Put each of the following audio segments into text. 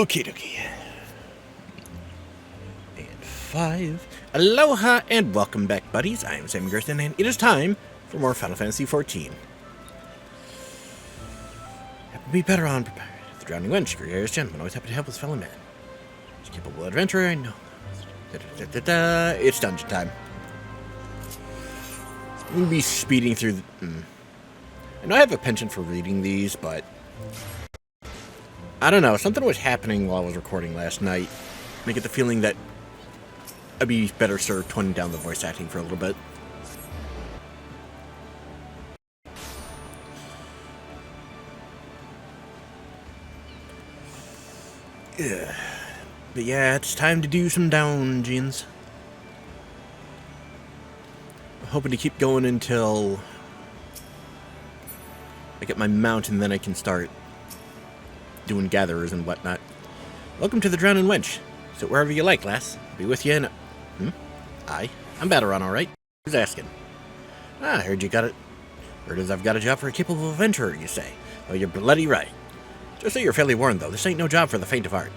Okie dokie. And 5. Aloha and welcome back, buddies. I am Sam Gersten, and it is time for more Final Fantasy XIV. Happy to be better on the Drowning Wench, gregarious gentleman, always happy to help his fellow man. He's a capable adventurer, I know. It's dungeon time. We'll be speeding through the... I know I have a penchant for reading these, but... I don't know, something was happening while I was recording last night. I get the feeling that I'd be better served toning down the voice acting for a little bit. Yeah. But yeah, it's time to do some dungeons. I'm hoping to keep going until I get my mount, and then I can start doing gatherers and whatnot. Welcome to the Drowning Wench. Sit wherever you like, lass. I'll be with you in... Aye. I'm Battleron, alright. Who's asking? I heard you got it. Heard as I've got a job for a capable adventurer, you say. Oh, you're bloody right. Just so you're fairly warned, though, this ain't no job for the faint of heart.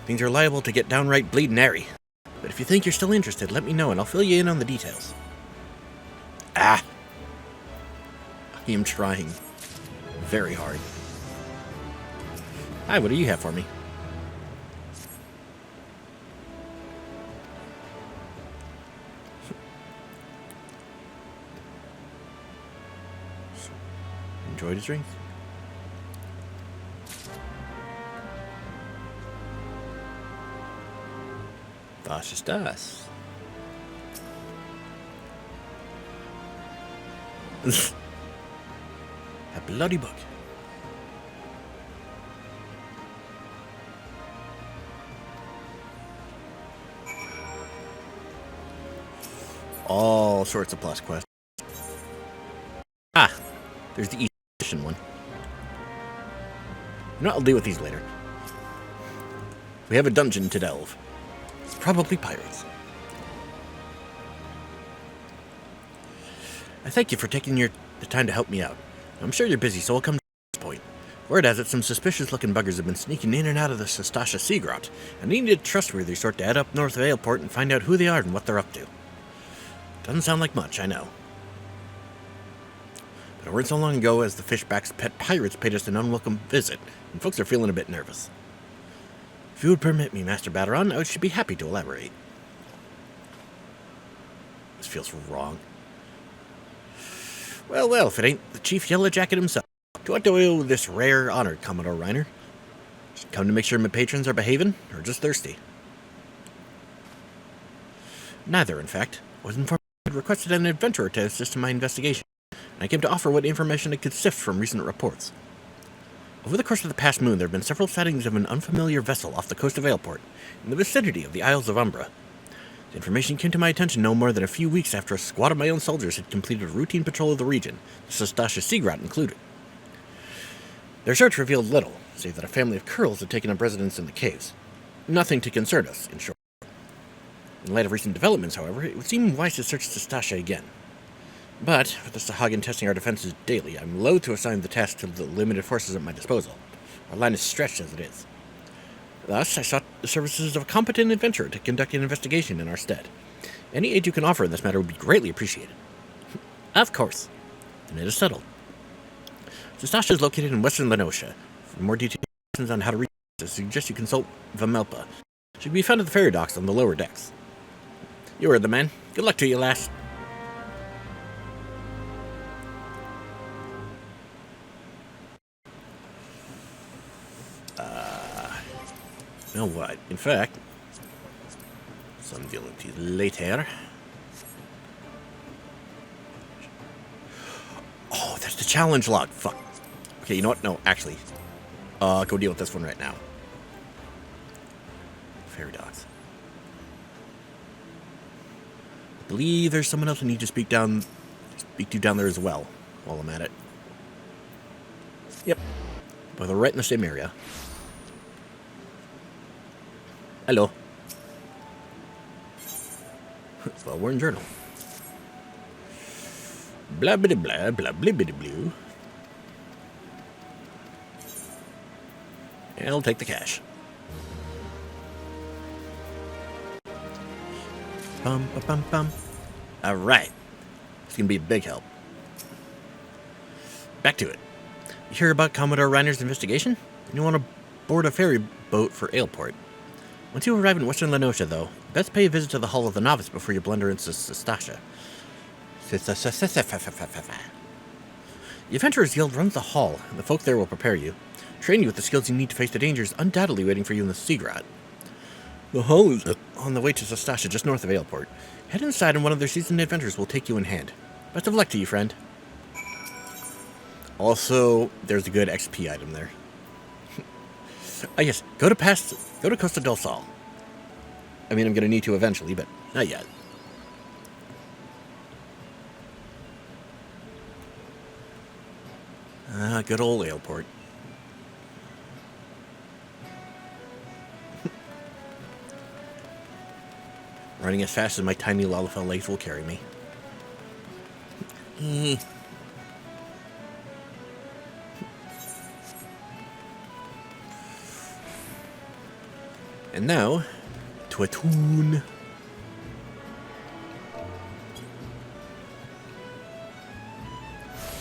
Things are liable to get downright bleedin' airy. But if you think you're still interested, let me know and I'll fill you in on the details. I am trying very hard. Hi, what do you have for me? Enjoy the drinks. Was ist das? A bloody book. All sorts of plus quests. There's the East Edition one. You know, I'll deal with these later. We have a dungeon to delve. It's probably pirates. I thank you for taking the time to help me out. I'm sure you're busy, so I'll come to this point. Word has it some suspicious-looking buggers have been sneaking in and out of the Sastasha Sea Grot, and I need a trustworthy sort to head up north of Ailport and find out who they are and what they're up to. Doesn't sound like much, I know. But it weren't so long ago as the Fishback's pet pirates paid us an unwelcome visit, and folks are feeling a bit nervous. If you would permit me, Master Battleron, I should be happy to elaborate. This feels wrong. Well, if it ain't the Chief Yellow Jacket himself. To what do I owe this rare honor, Commodore Reiner? Just come to make sure my patrons are behaving, or just thirsty? Neither, in fact. I was informed I had requested an adventurer to assist in my investigation, and I came to offer what information I could sift from recent reports. Over the course of the past moon, there have been several sightings of an unfamiliar vessel off the coast of Ailport, in the vicinity of the Isles of Umbra. The information came to my attention no more than a few weeks after a squad of my own soldiers had completed a routine patrol of the region, the Sastasha Sea Grot included. Their search revealed little, save that a family of Curls had taken up residence in the caves. Nothing to concern us, in short. In light of recent developments, however, it would seem wise to search Sastasha again. But, with the Sahagin testing our defenses daily, I'm loath to assign the task to the limited forces at my disposal. Our line is stretched as it is. Thus, I sought the services of a competent adventurer to conduct an investigation in our stead. Any aid you can offer in this matter would be greatly appreciated. Of course. Then it is settled. Sastasha is located in western Lenosha. For more details on how to reach us, I suggest you consult Vamelpa. She can be found at the ferry docks on the lower decks. You heard the man. Good luck to you, lass. You know what? In fact, some deal with these later. Oh, that's the challenge log. Fuck. Okay, you know what? No, actually, go deal with this one right now. Fairy dogs. I believe there's someone else I need to speak to down there as well, while I'm at it. Yep. But they're right in the same area. Hello. Well-worn journal. Blah blah blah blah blah blah blah. I'll take the cash. Bum, ba, bum, bum. Alright. It's gonna be a big help. Back to it. You hear about Commodore Reiner's investigation? You want to board a ferry boat for Aleport. Once you arrive in Western Lenosha, though, best pay a visit to the Hall of the Novice before you blunder into Sastasha. The Adventurer's Guild runs the hall, and the folk there will prepare you, train you with the skills you need to face the dangers undoubtedly waiting for you in the Seagrot. The hall is on the way to Sastasha, just north of Aleport. Head inside and one of their seasoned adventurers will take you in hand. Best of luck to you, friend. Also, there's a good XP item there. Yes, go to Costa del Sol. I mean, I'm going to need to eventually, but not yet. Good old Aleport. Running as fast as my tiny Lalafell legs will carry me. And now, to a tune.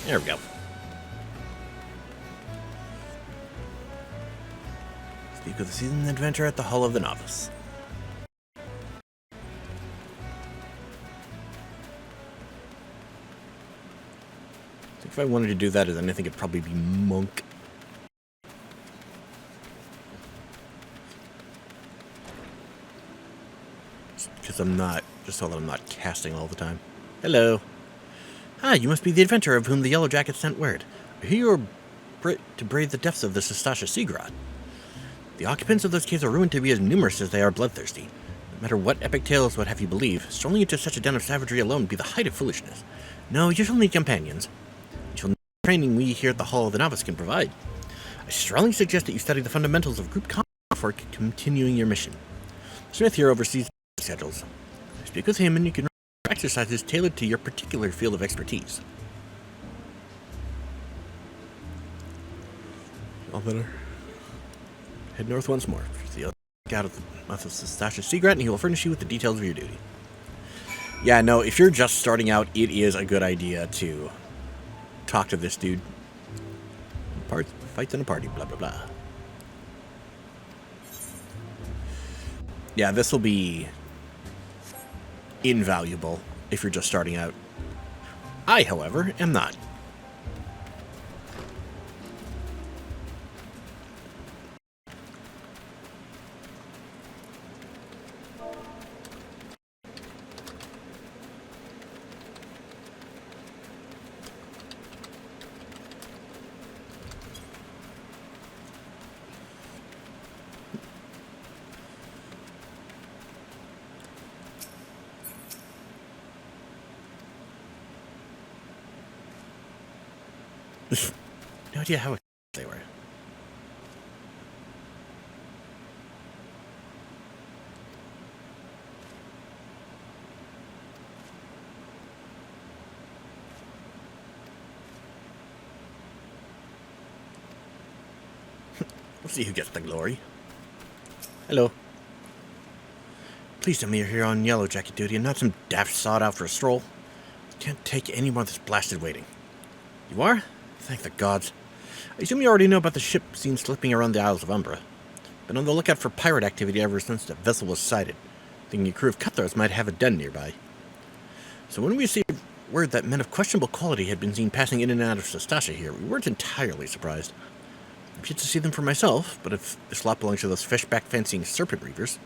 There we go. Speak with the seasoned adventurer at the Hall of the Novice. I think if I wanted to do that, then I think it'd probably be Monk. Because I'm not, just so that I'm not casting all the time. Hello. Ah, you must be the adventurer of whom the Yellow Jacket sent word. I hear you are to brave the depths of the Sastasha Seagrot. The occupants of those caves are rumored to be as numerous as they are bloodthirsty. No matter what epic tales would have you believe, strolling into such a den of savagery alone would be the height of foolishness. No, you shall need companions. You shall need the training we here at the Hall of the Novice can provide. I strongly suggest that you study the fundamentals of group combat before continuing your mission. Smith here oversees schedules. Speak with him and you can exercises tailored to your particular field of expertise. All better. Head north once more. The out of the mouth of Sastasha Seagrot, and he will furnish you with the details of your duty. Yeah, no, if you're just starting out, it is a good idea to talk to this dude. Fights in a party, blah, blah, blah. Yeah, this will be invaluable if you're just starting out. I, however, am not. No idea how they were. We'll see who gets the glory. Hello. Please tell me you're here on Yellow Jacket duty and not some daft sod out for a stroll. Can't take any more of this blasted waiting. You are? Thank the gods. I assume you already know about the ship seen slipping around the Isles of Umbra. Been on the lookout for pirate activity ever since the vessel was sighted, thinking a crew of cutthroats might have a den nearby. So when we received word that men of questionable quality had been seen passing in and out of Sastasha here, we weren't entirely surprised. I've yet to see them for myself, but if this lot belongs to those fishback-fancying serpent reavers,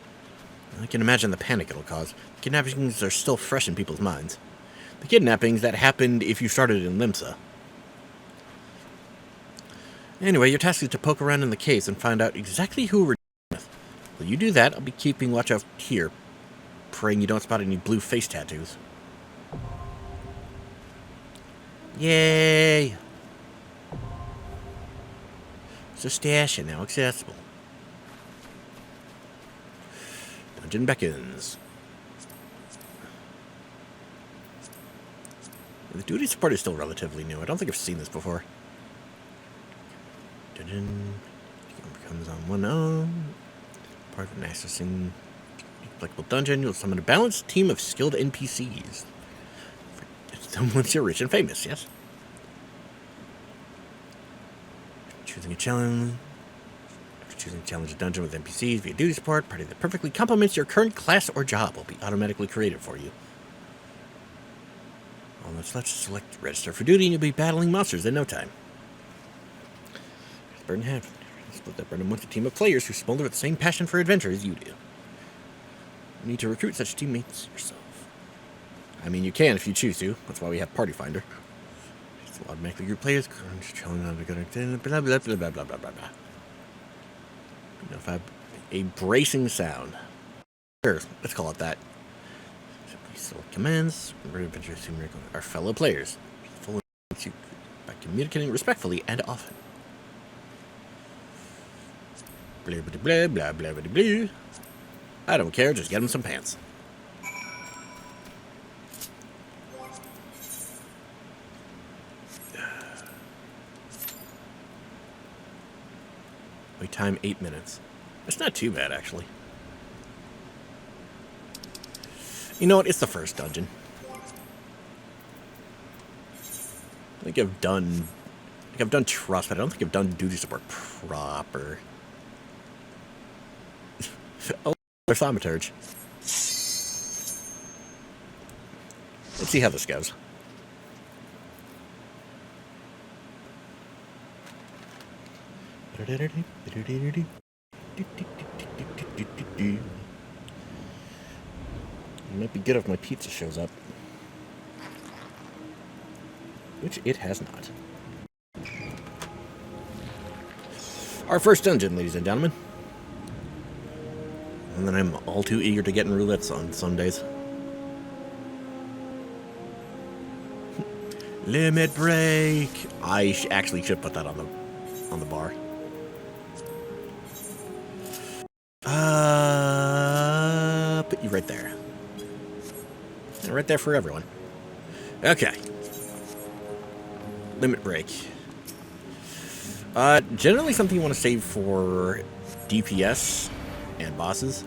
I can imagine the panic it'll cause. The kidnappings are still fresh in people's minds. The kidnappings that happened if you started in Limsa. Anyway, your task is to poke around in the caves and find out exactly who we're dealing with. While you do that, I'll be keeping watch out here, praying you don't spot any blue face tattoos. Yay! Sastasha now accessible. Dungeon beckons. The duty support is still relatively new. I don't think I've seen this before. Comes on one own. Part of an accessing applicable dungeon, you'll summon a balanced team of skilled NPCs. Once you're rich and famous, yes? Choosing a challenge. Choosing a challenge dungeon with NPCs via duty support, party that perfectly complements your current class or job will be automatically created for you. All that's left is select register for duty and you'll be battling monsters in no time. Burden half. Split that burden amongst a team of players who smolder with the same passion for adventure as you do. You need to recruit such teammates yourself. I mean, you can if you choose to. That's why we have Party Finder. Just automatically group players. Blah, blah, blah, blah, blah, blah, blah, blah. You know, if I have a bracing sound. Sure, let's call it that. Select commands. Our fellow players. By communicating respectfully and often. Blah, blah, blah, blah, blah, blah, blah. I don't care, just get him some pants. Wait time 8 minutes. That's not too bad, actually. You know what? It's the first dungeon. I think I've done trust, but I don't think I've done duty support proper. Oh, there's Thaumaturge. Let's see how this goes. It might be good if my pizza shows up. Which it has not. Our first dungeon, ladies and gentlemen. And then I'm all too eager to get in roulettes on some days. Limit break! I actually should put that on the bar. Put you right there. And right there for everyone. Okay. Limit break. Generally something you want to save for DPS and bosses.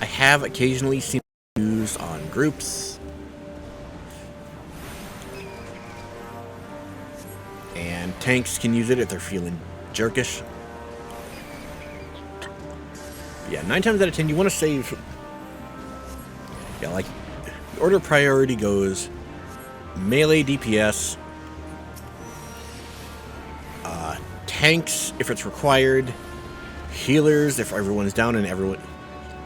I have occasionally seen it used on groups. And tanks can use it if they're feeling jerkish. Yeah, 9 times out of 10, you want to save... Yeah, like, the order of priority goes melee DPS, tanks if it's required, healers if everyone's down and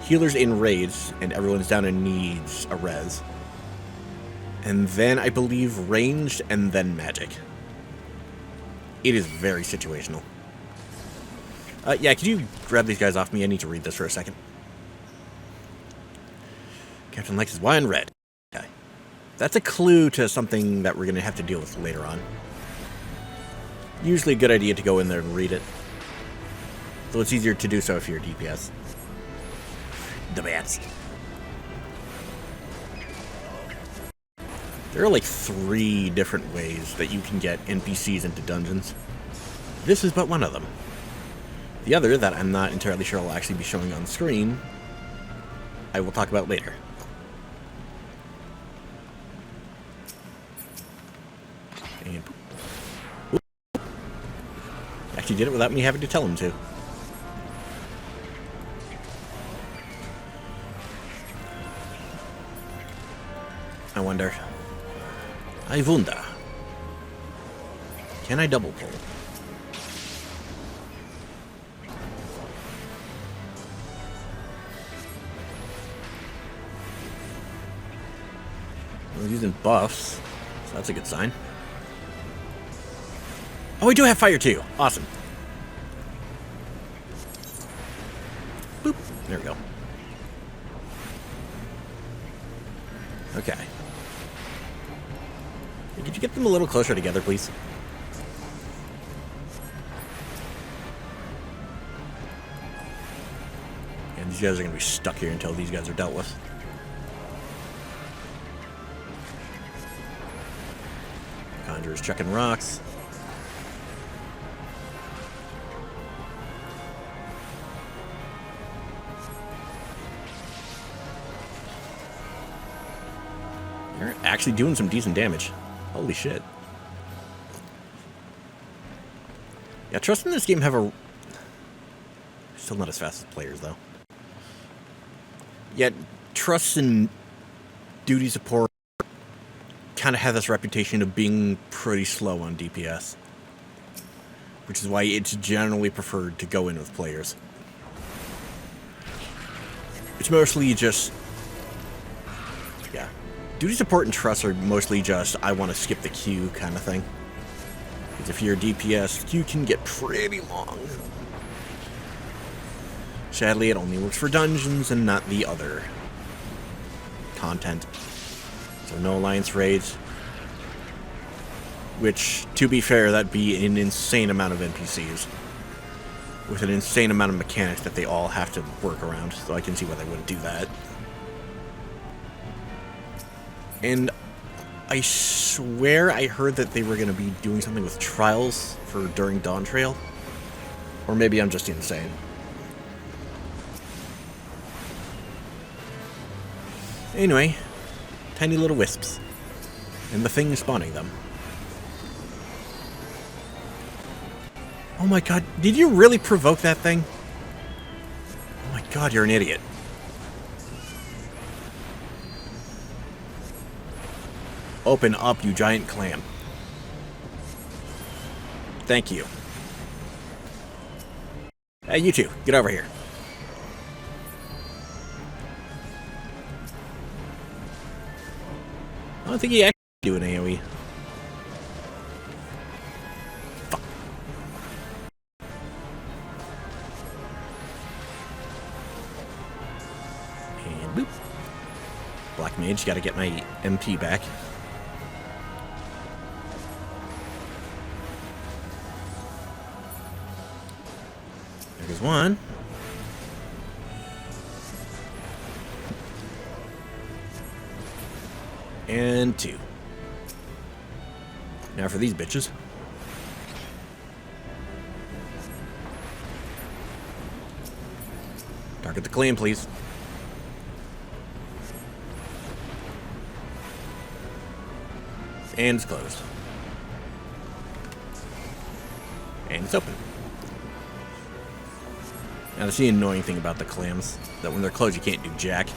healers in raids and everyone's down and needs a res. And then I believe ranged and then magic. It is very situational. Yeah, could you grab these guys off me? I need to read this for a second. Captain Lex is Y and red. Okay. That's a clue to something that we're going to have to deal with later on. Usually a good idea to go in there and read it. Though it's easier to do so if you're DPS. The bats. There are like 3 different ways that you can get NPCs into dungeons. This is but one of them. The other, that I'm not entirely sure will actually be showing on screen, I will talk about later. And actually did it without me having to tell him to. I wonder. I wonder. Can I double pull? I was using buffs, so that's a good sign. Oh, we do have fire too. Awesome. Boop. There we go. Okay. Hey, could you get them a little closer together, please? And these guys are going to be stuck here until these guys are dealt with. Conjurer's chucking rocks. They're actually doing some decent damage. Holy shit. Yeah, trusts in this game have a... Still not as fast as players, though. Yet, trusts in duty support kind of have this reputation of being pretty slow on DPS. Which is why it's generally preferred to go in with players. It's mostly just... Yeah. Duty support and trusts are mostly just, I want to skip the queue kind of thing. Because if you're a DPS, the queue can get pretty long. Sadly, it only works for dungeons and not the other content. So no alliance raids. Which, to be fair, that'd be an insane amount of NPCs. With an insane amount of mechanics that they all have to work around. So I can see why they wouldn't do that. And I swear I heard that they were going to be doing something with trials for during Dawn Trail. Or maybe I'm just insane. Anyway, tiny little wisps. And the thing spawning them. Oh my god, did you really provoke that thing? Oh my god, you're an idiot. Open up, you giant clam. Thank you. Hey, you two, get over here. I don't think he actually do an AoE. Fuck. And boop. Black Mage, gotta get my MP back. There's one. And two. Now for these bitches. Target the clan, please. And it's closed. And it's open. Now, that's the annoying thing about the clams, that when they're closed, you can't do jack.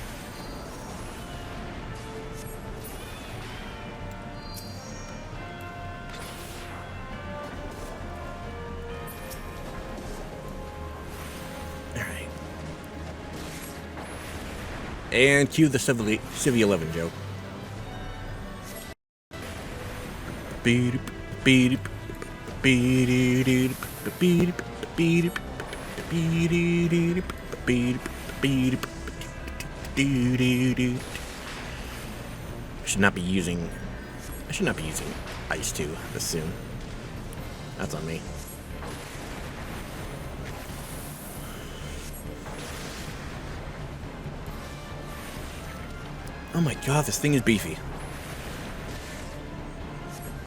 Alright. And cue the Civ 11 joke. Beep, beep, beep, beep, beep, beep. I should not be using ice too this soon. That's on me. Oh my god, this thing is beefy.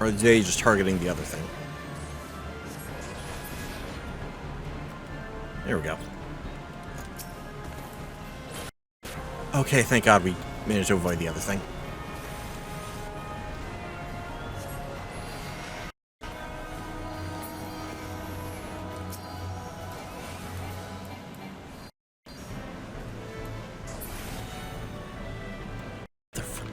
Or are they just targeting the other thing? There we go. Okay, thank God we managed to avoid the other thing. The fuck?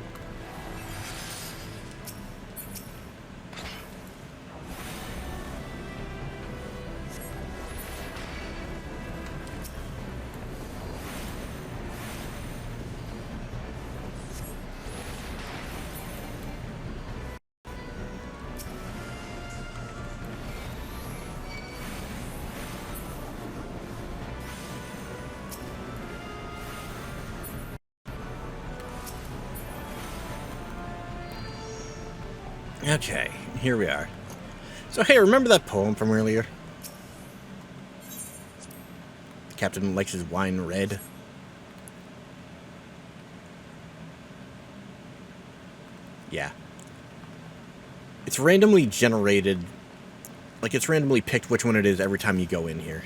Okay, here we are. So hey, remember that poem from earlier? The captain likes his wine red. Yeah. It's randomly generated. Like, it's randomly picked which one it is every time you go in here.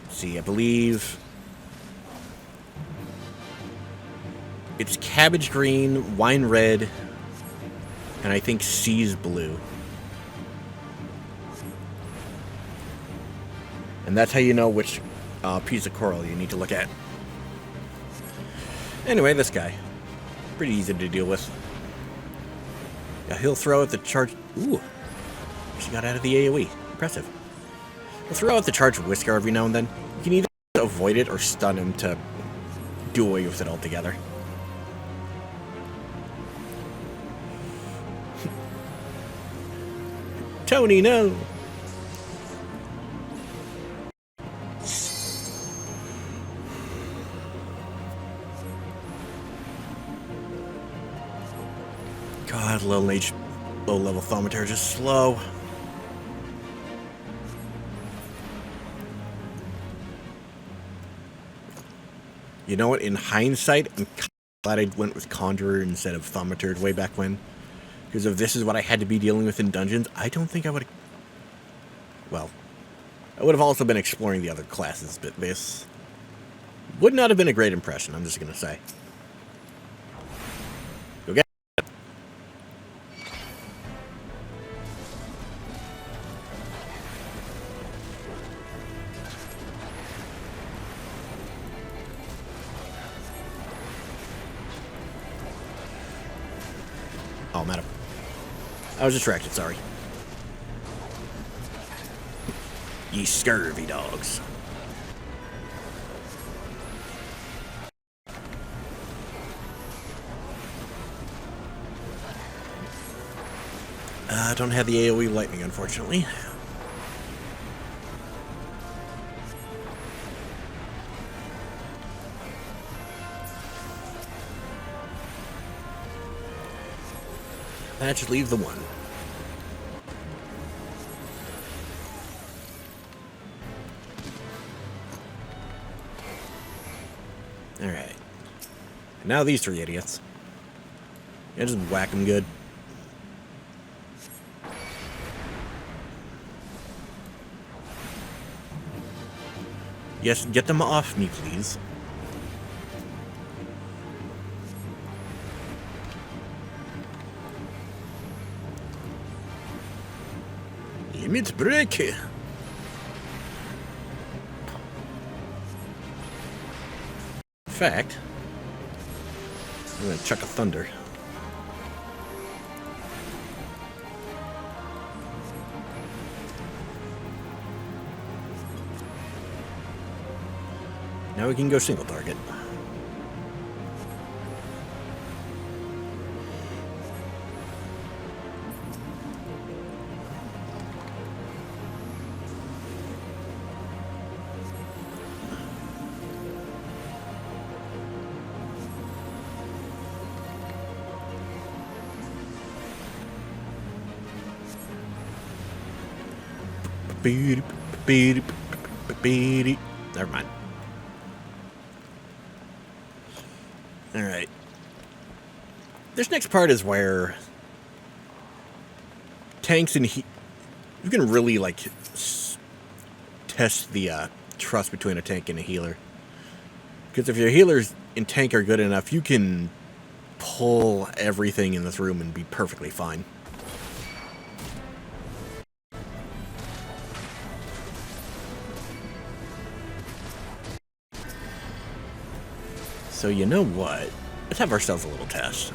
Let's see, I believe... It's cabbage green, wine red, and I think sea's blue. And that's how you know which piece of coral you need to look at. Anyway, this guy. Pretty easy to deal with. Yeah, he'll throw out the charge... Ooh. She got out of the AoE. Impressive. He'll throw out the charge whisker every now and then. You can either avoid it or stun him to do away with it altogether. Tony, no! God, low-level thaumaturge is slow. You know what? In hindsight, I'm glad I went with Conjurer instead of Thaumaturge way back when. Because if this is what I had to be dealing with in dungeons, I don't think I would have... Well, I would have also been exploring the other classes, but this would not have been a great impression, I'm just going to say. Go get it. Oh, madam. I was distracted, sorry. Ye scurvy dogs. I don't have the AoE lightning, unfortunately. That should leave the one. Alright. Now these three idiots. Yeah, just whack them good. Yes, get them off me, please. Limit break. In fact, I'm gonna chuck a thunder. Now we can go single target. Never mind. Alright. This next part is where tanks and you can really, like, test the trust between a tank and a healer. Because if your healers and tank are good enough, you can pull everything in this room and be perfectly fine. So you know what? Let's have ourselves a little test.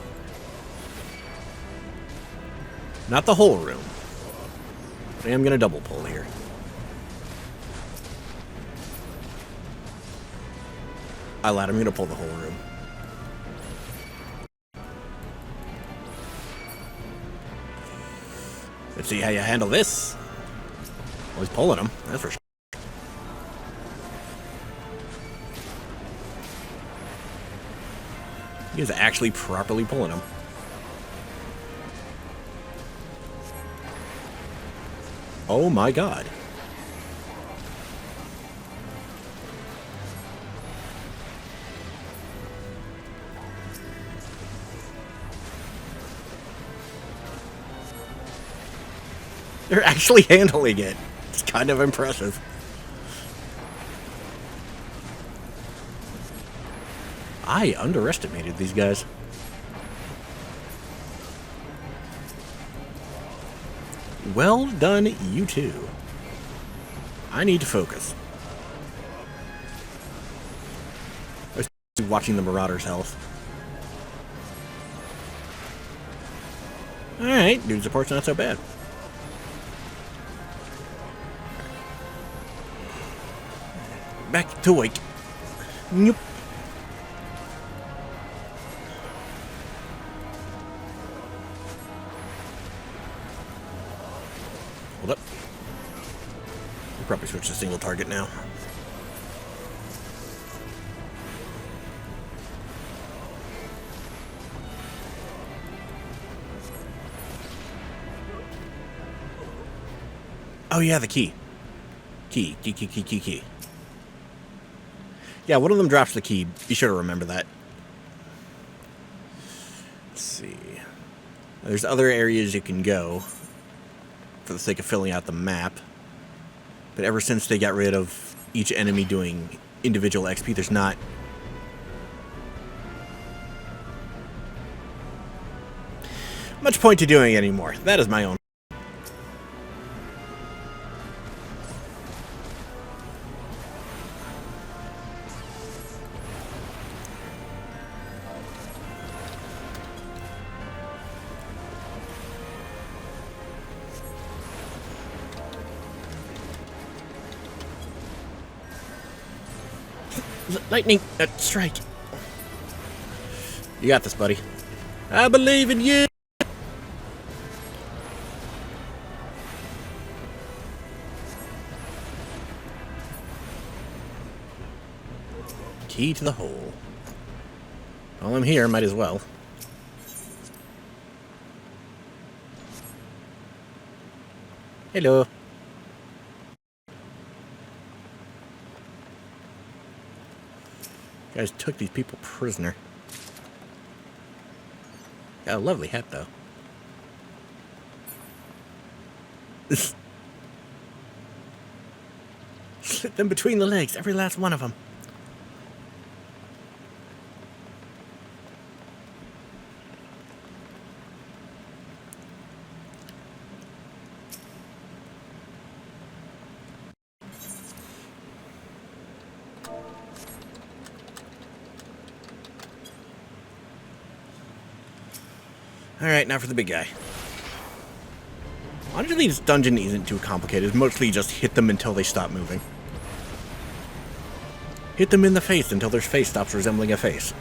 Not the whole room. I am going to double pull here. I lied, I'm going to pull the whole room. Let's see how you handle this. Well, he's pulling them, that's for sure. He is actually properly pulling them. Oh my god. They're actually handling it. It's kind of impressive. I underestimated these guys. Well done, you two. I need to focus. I was watching the Marauder's health. Alright, dude support's not so bad. Back to wake. Nope. Hold up. We'll probably switch to single target now. Oh yeah, the key. Key. Yeah, one of them drops the key. Be sure to remember that. Let's see. There's other areas you can go for the sake of filling out the map. But ever since they got rid of each enemy doing individual XP, there's not much point to doing it anymore. That is my own. Lightning strike. You got this, buddy. I believe in you. Key to the hole. While I'm here, might as well. Hello. Guys took these people prisoner. Got a lovely hat, though. Slit them between the legs, every last one of them. Alright, now for the big guy. Honestly, this dungeon isn't too complicated. It's mostly just hit them until they stop moving. Hit them in the face until their face stops resembling a face.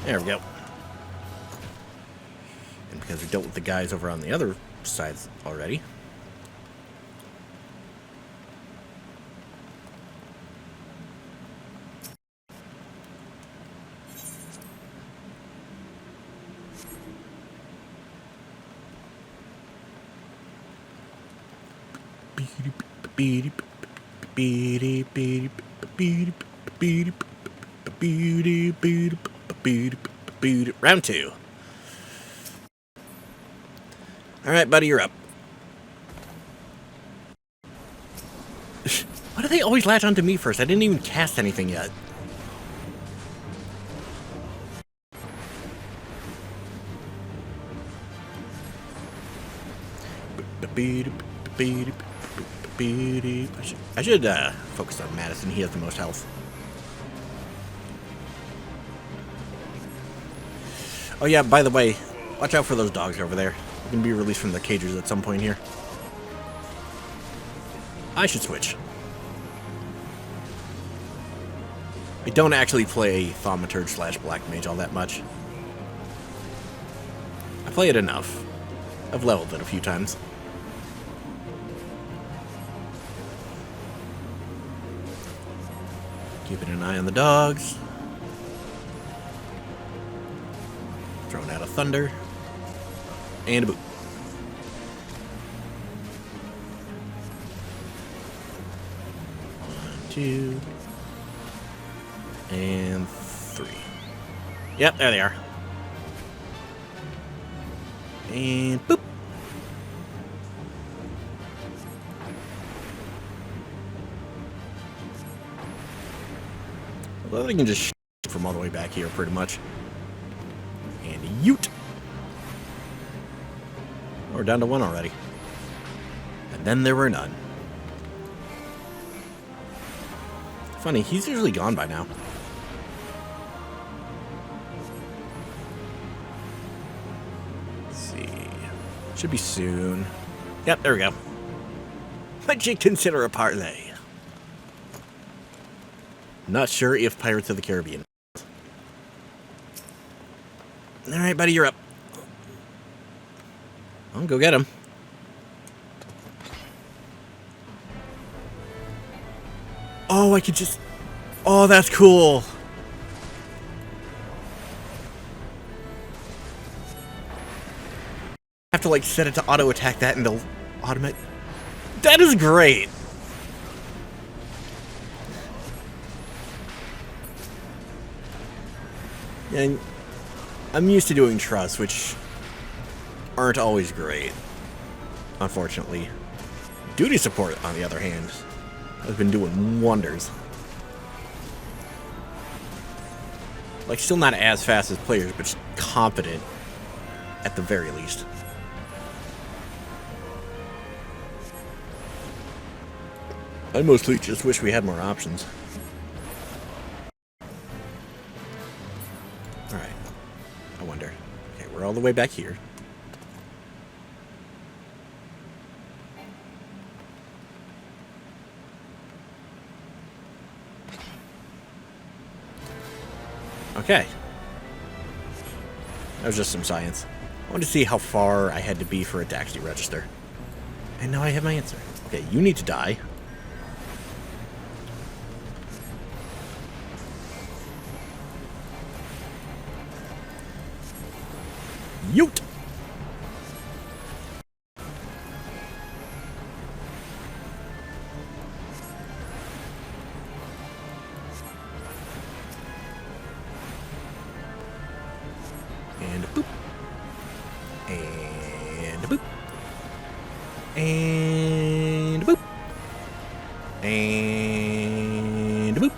There we go. And because we dealt with the guys over on the other sides already. Round 2. Alright, buddy, you're up. Why do they always latch onto me first? I didn't even cast anything yet. I should focus on Madison. He has the most health. Oh yeah, by the way, watch out for those dogs over there. They're going to be released from their cages at some point here. I should switch. I don't actually play Thaumaturge / Black Mage all that much. I play it enough. I've leveled it a few times. Keeping an eye on the dogs. Throwing out a thunder. And a boot. 2, and 3. Yep, there they are. And boop. Well, they can just from all the way back here, pretty much. And yoot. Oh, we're down to 1 already. And then there were none. Funny, he's usually gone by now. Let's see. Should be soon. Yep, there we go. What'd you consider a parlay? Not sure if Pirates of the Caribbean. Alright, buddy, you're up. I'll go get him. Oh, I could just... Oh, that's cool. I have to, like, set it to auto-attack that and they'll automate... That is great! And I'm used to doing trusts, which aren't always great, unfortunately. Duty support, on the other hand, has been doing wonders. Like, still not as fast as players, but just confident at the very least. I mostly just wish we had more options. Alright. I wonder. Okay, we're all the way back here. Okay. That was just some science. I wanted to see how far I had to be for a taxi register. And now I have my answer. Okay, you need to die. Yoot! And a boop. And a boop. And a boop. And a boop.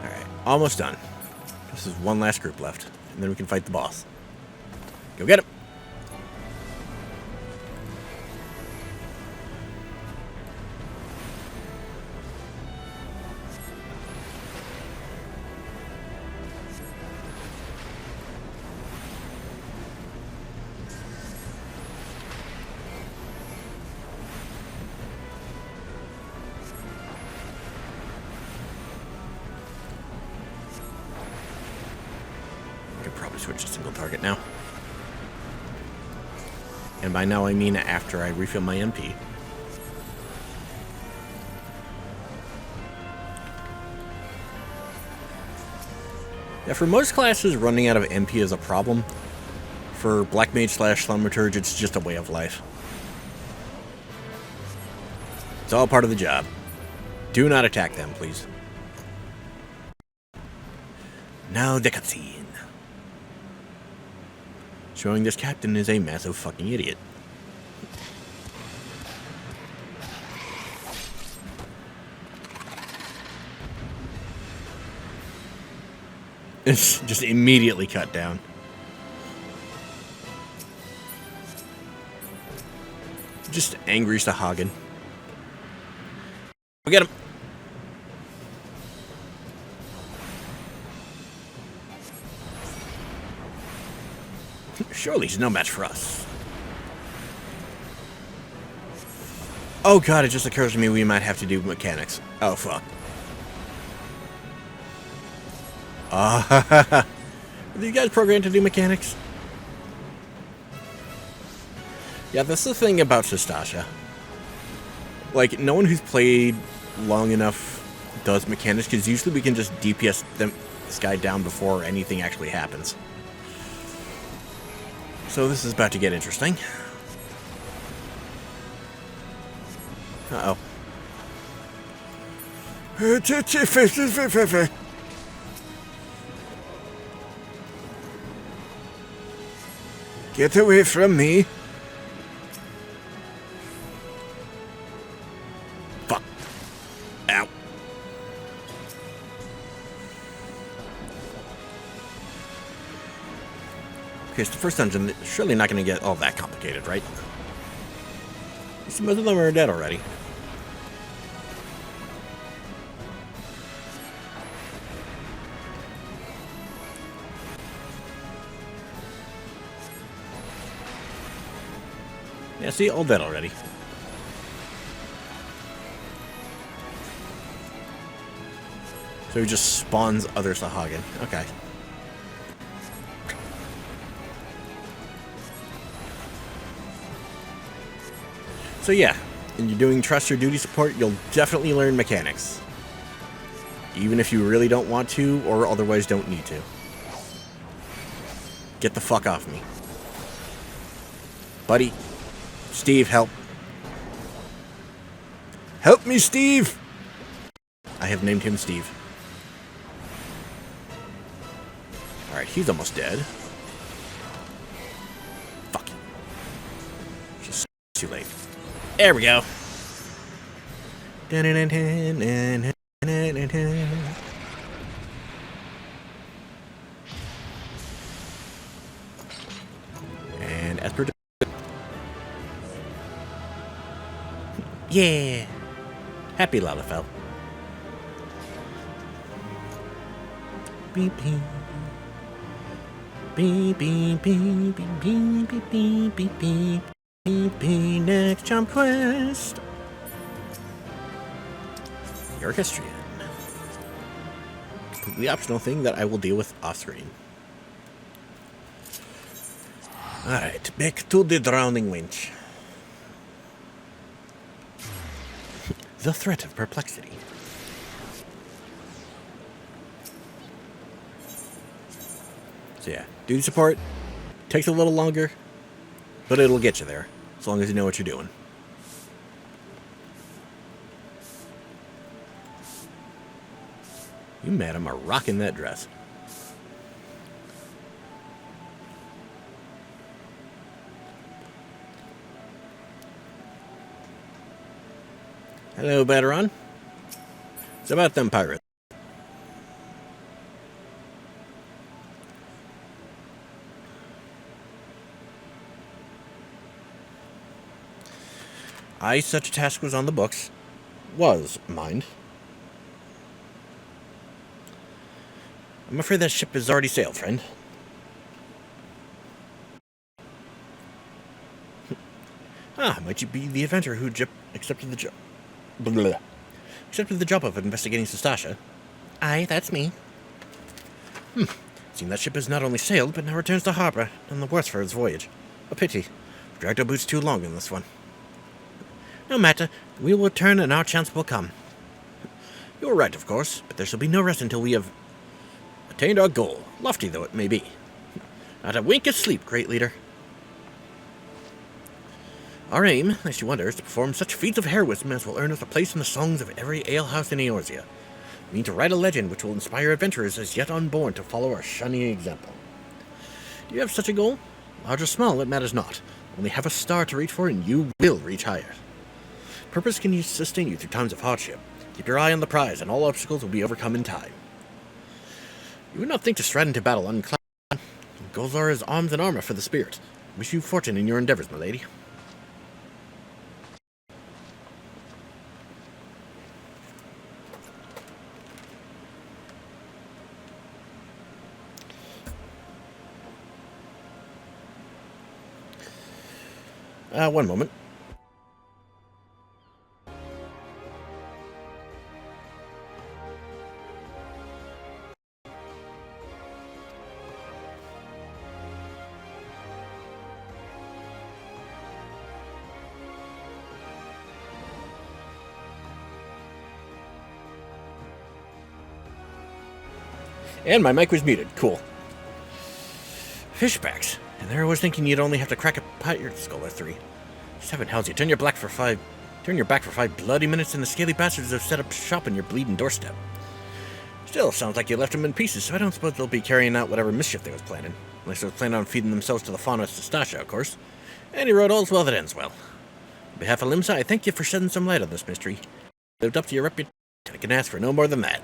Alright, almost done. This is one last group left. And then we can fight the boss. Go get him! Probably switch to single target now. And by now I mean after I refill my MP. Yeah, for most classes, running out of MP is a problem. For Black Mage / Thaumaturge, it's just a way of life. It's all part of the job. Do not attack them, please. Now the cutscene. Showing this captain is a massive fucking idiot. It's just immediately cut down. Just angry Sahagin. Go get him. Surely he's no match for us. Oh god, it just occurs to me we might have to do mechanics. Oh fuck. Are these guys programmed to do mechanics? Yeah, that's the thing about Sestasha. Like, no one who's played long enough does mechanics, because usually we can just DPS this guy down before anything actually happens. So this is about to get interesting. Uh-oh. Get away from me. Fuck. Ow. Okay, it's the first dungeon. Surely not going to get all that complicated, right? Some of them are dead already. Yeah, see, all dead already. So he just spawns other Sahagin. Okay. So yeah, when you're doing trust or duty support, you'll definitely learn mechanics. Even if you really don't want to, or otherwise don't need to. Get the fuck off me. Buddy. Steve, help. Help me, Steve! I have named him Steve. Alright, he's almost dead. Fuck. Just too late. There we go. And as per... Yeah. Happy Lalafell. Beep beep. Beep beep beep beep beep beep beep beep beep. Beep beep. Next jump quest. Your history. Completely optional thing that I will deal with off screen. Alright, back to the drowning winch. The threat of perplexity. So yeah, duty support takes a little longer, but it'll get you there, as long as you know what you're doing. You, madam, are rocking that dress. Hello, Bateron. It's about them pirates. Such a task was on the books. Was, mind. I'm afraid that ship has already sailed, friend. Might you be the adventurer who accepted the job? Accepted the job of investigating Sastasha? Aye, that's me. Seems that ship has not only sailed, but now returns to harbor, none the worse for its voyage. A pity. We've dragged our boots too long in this one. No matter, we will return and our chance will come. You are right, of course, but there shall be no rest until we have attained our goal, lofty though it may be. Not a wink of sleep, great leader. Our aim, lest you wonder, is to perform such feats of heroism as will earn us a place in the songs of every alehouse in Eorzea. We mean to write a legend which will inspire adventurers as yet unborn to follow our shining example. Do you have such a goal? Large or small, it matters not. Only have a star to reach for and you will reach higher. Purpose can sustain you through times of hardship. Keep your eye on the prize, and all obstacles will be overcome in time. You would not think to stride into battle unclad. Goals are as arms and armor for the spirit. Wish you fortune in your endeavors, my lady. One moment. And my mic was muted. Cool. Fishbacks. And there I was thinking you'd only have to crack a pirate skull or three. Seven hells, you turn your back for 5 Turn your back for 5 bloody minutes and the scaly bastards have set up shop on your bleeding doorstep. Still, sounds like you left them in pieces, so I don't suppose they'll be carrying out whatever mischief they was planning. Unless they was planning on feeding themselves to the fauna of Stastasha, of course. Any road all's well that ends well. On behalf of Limsa, I thank you for shedding some light on this mystery. Lived up to your reputation. I can ask for no more than that.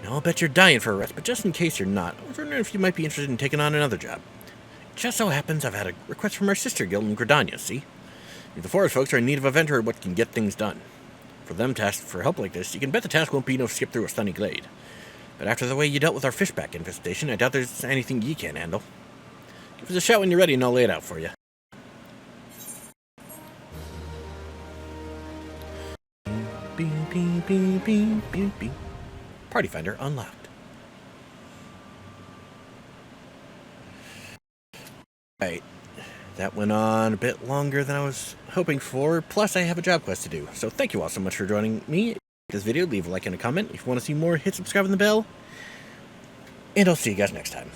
Now, I'll bet you're dying for a rest, but just in case you're not, I was wondering if you might be interested in taking on another job. It just so happens I've had a request from our sister guild in Gridania, see? The forest folks are in need of a venturer what can get things done. For them to ask for help like this, you can bet the task won't be no skip through a sunny glade. But after the way you dealt with our fishback infestation, I doubt there's anything you can't handle. Give us a shout when you're ready and I'll lay it out for you. Beep, beep, beep, beep, beep, beep. Party Finder unlocked. Right. That went on a bit longer than I was hoping for, plus I have a job quest to do. So thank you all so much for joining me. This video, leave a like and a comment. If you want to see more, hit subscribe and the bell. And I'll see you guys next time.